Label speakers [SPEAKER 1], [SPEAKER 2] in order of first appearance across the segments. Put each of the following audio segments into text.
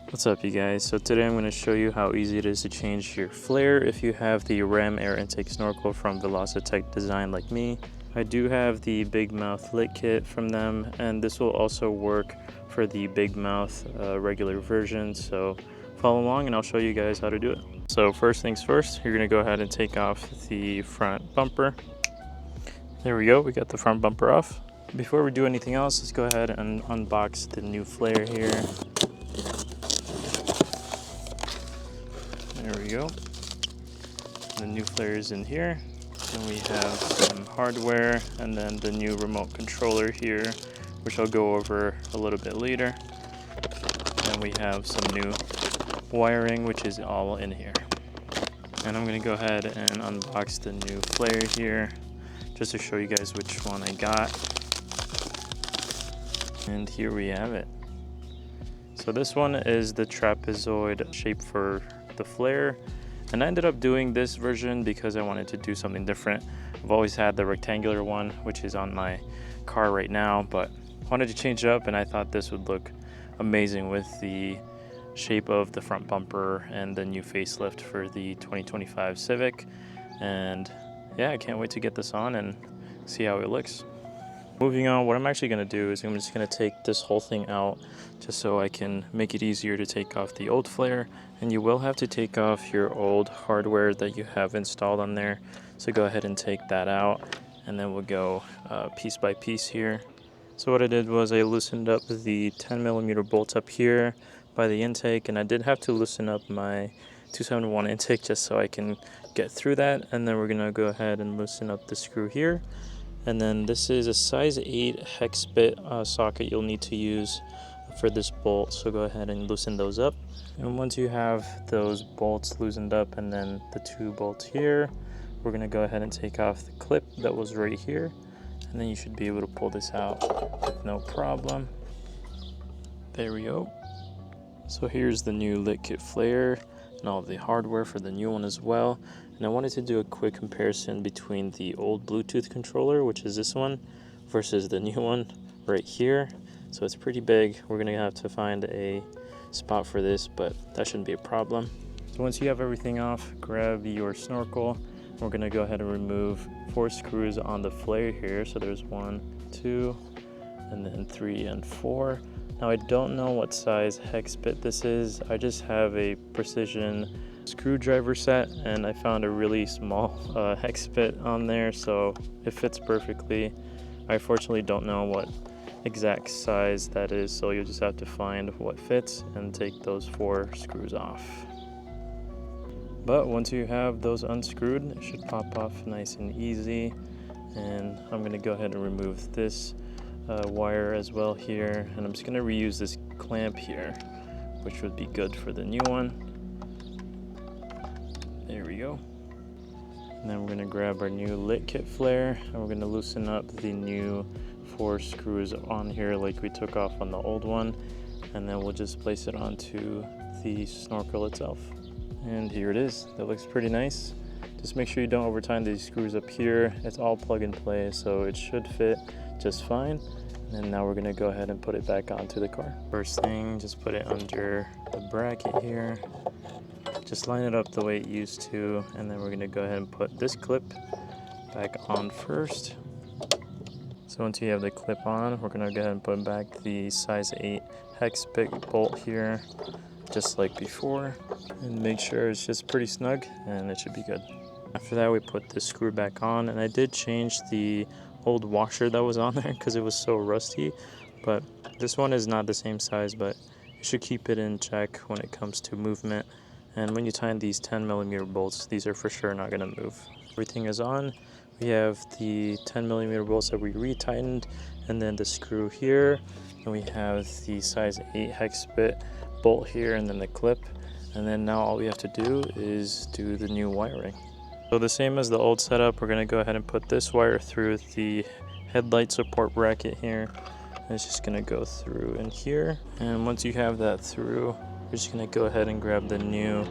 [SPEAKER 1] What's up, you guys? So today I'm going to show you how easy it is to change your flare if you have the ram air intake snorkel from Velossa Tech Design like me. I do have the big mouth lit kit from them, and this will also work for the big mouth regular version, so follow along and I'll show you guys how to do it. So first things first, you're going to go ahead and take off the front bumper. There we go, we got the front bumper off. Before we do anything else, let's go ahead and unbox the new flare here. There we go. The new flare is in here. Then we have some hardware and then the new remote controller here, which I'll go over a little bit later. Then we have some new wiring, which is all in here. And I'm going to go ahead and unbox the new flare here, just to show you guys which one I got. And here we have it. So this one is the trapezoid shape for the flare, and I ended up doing this version because I wanted to do something different. I've always had the rectangular one, which is on my car right now, but I wanted to change it up, and I thought this would look amazing with the shape of the front bumper and the new facelift for the 2025 Civic. And yeah, I can't wait to get this on and see how it looks. Moving on, what I'm actually going to do is I'm just going to take this whole thing out just so I can make it easier to take off the old flare. And you will have to take off your old hardware that you have installed on there. So go ahead and take that out, and then we'll go piece by piece here. So what I did was I loosened up the 10mm bolts up here by the intake, and I did have to loosen up my 271 intake just so I can get through that. And then we're going to go ahead and loosen up the screw here. And then this is a size 8 hex bit socket you'll need to use for this bolt, so go ahead and loosen those up. And once you have those bolts loosened up and then the two bolts here, we're going to go ahead and take off the clip that was right here, and then you should be able to pull this out with no problem. There we go. So here's the new lit kit flare and all of the hardware for the new one as well. And I wanted to do a quick comparison between the old Bluetooth controller, which is this one, versus the new one right here. So it's pretty big. We're gonna have to find a spot for this, but that shouldn't be a problem. So once you have everything off, grab your snorkel. We're gonna go ahead and remove 4 screws on the flare here. So there's 1, 2, and then 3 and 4. Now I don't know what size hex bit this is. I just have a precision screwdriver set, and I found a really small hex bit on there, so it fits perfectly. I fortunately don't know what exact size that is, so you'll just have to find what fits and take those 4 screws off. But once you have those unscrewed, it should pop off nice and easy. And I'm going to go ahead and remove this wire as well here, and I'm just going to reuse this clamp here, which would be good for the new one. There we go. And then we're going to grab our new lit kit flare, and we're going to loosen up the new 4 screws on here like we took off on the old one, and then we'll just place it onto the snorkel itself. And here it is. That looks pretty nice. Just make sure you don't over tighten these screws up here. It's all plug and play, so it should fit just fine. And now we're going to go ahead and put it back onto the car. First thing, just put it under the bracket here. Just line it up the way it used to, and then we're going to go ahead and put this clip back on first. So once you have the clip on, we're going to go ahead and put back the size 8 hex bit bolt here, just like before, and make sure it's just pretty snug, and it should be good. After that, we put this screw back on, and I did change the old washer that was on there because it was so rusty, but this one is not the same size, but you should keep it in check when it comes to movement. And when you tighten these 10mm bolts, these are for sure not going to move. Everything is on. We have the 10mm bolts that we retightened, and then the screw here, and we have the size 8 hex bit bolt here, and then the clip. And then now all we have to do is do the new wiring. So the same as the old setup, we're going to go ahead and put this wire through the headlight support bracket here. And it's just going to go through in here. And once you have that through, we're just going to go ahead and grab the new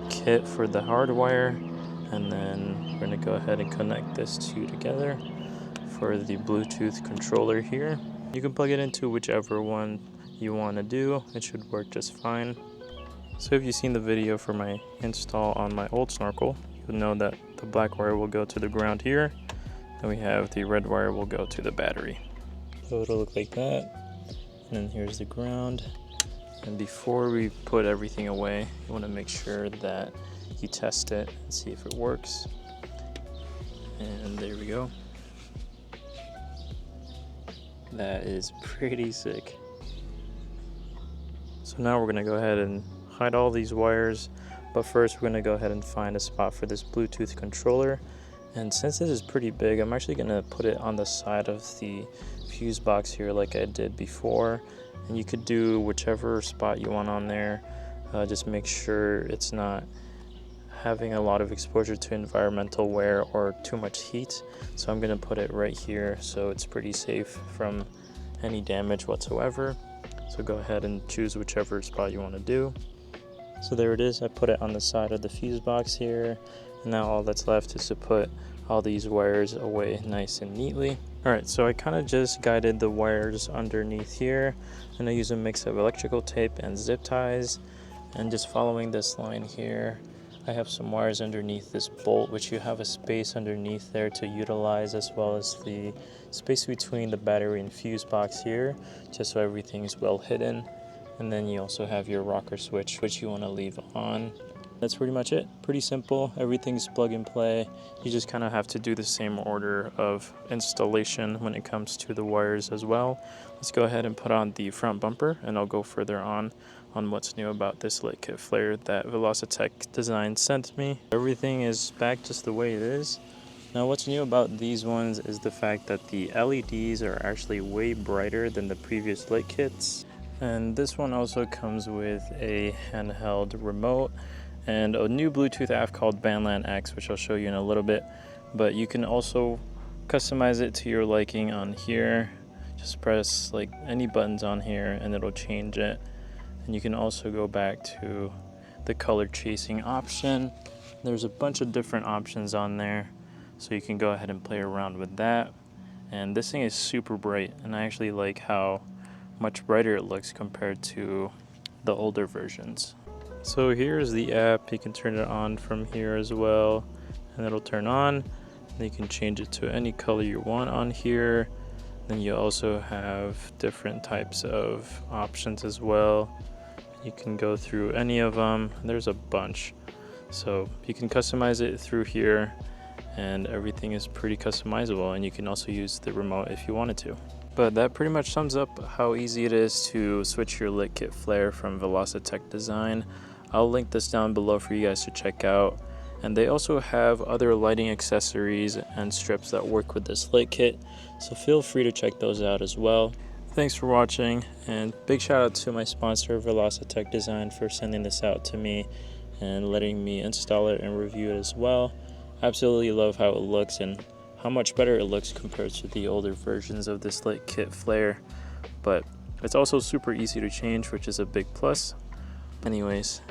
[SPEAKER 1] kit for the hardwire, and then we're going to go ahead and connect this two together for the Bluetooth controller here. You can plug it into whichever one you want to do. It should work just fine. So if you've seen the video for my install on my old snorkel, you'll know that the black wire will go to the ground here, and we have the red wire will go to the battery. So it'll look like that, and then here's the ground. And before we put everything away, you want to make sure that you test it and see if it works. And there we go. That is pretty sick. So now we're going to go ahead and hide all these wires, but first we're going to go ahead and find a spot for this Bluetooth controller. And since this is pretty big, I'm actually going to put it on the side of the fuse box here like I did before. And you could do whichever spot you want on there. Just make sure it's not having a lot of exposure to environmental wear or too much heat. So I'm going to put it right here so it's pretty safe from any damage whatsoever. So go ahead and choose whichever spot you want to do. So there it is. I put it on the side of the fuse box here. And now all that's left is to put all these wires away nice and neatly. Alright, so I kind of just guided the wires underneath here, and I use a mix of electrical tape and zip ties, and just following this line here, I have some wires underneath this bolt, which you have a space underneath there to utilize, as well as the space between the battery and fuse box here, just so everything's well hidden. And then you also have your rocker switch, which you want to leave on. That's pretty much it. Pretty simple. Everything's plug and play. You just kind of have to do the same order of installation when it comes to the wires as well. Let's go ahead and put on the front bumper, and I'll go further on what's new about this light kit flare that Velossa Design sent me. Everything is back just the way it is. Now what's new about these ones is the fact that the LEDs are actually way brighter than the previous light kits. And this one also comes with a handheld remote and a new Bluetooth app called Bandland X, which I'll show you in a little bit. But you can also customize it to your liking on here. Just press like any buttons on here and it'll change it. And you can also go back to the color chasing option. There's a bunch of different options on there, so you can go ahead and play around with that. And this thing is super bright, and I actually like how much brighter it looks compared to the older versions. So here's the app. You can turn it on from here as well, and it'll turn on. And you can change it to any color you want on here. Then you also have different types of options as well. You can go through any of them. There's a bunch. So you can customize it through here, and everything is pretty customizable, and you can also use the remote if you wanted to. But that pretty much sums up how easy it is to switch your lit kit flare from Velossa Design. I'll link this down below for you guys to check out. And they also have other lighting accessories and strips that work with this lit kit, so feel free to check those out as well. Thanks for watching, and big shout out to my sponsor Velossa Design for sending this out to me and letting me install it and review it as well. Absolutely love how it looks and how much better it looks compared to the older versions of this lit kit flare. But it's also super easy to change, which is a big plus. Anyways,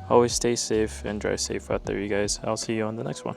[SPEAKER 1] always stay safe and drive safe out there, you guys. I'll see you on the next one.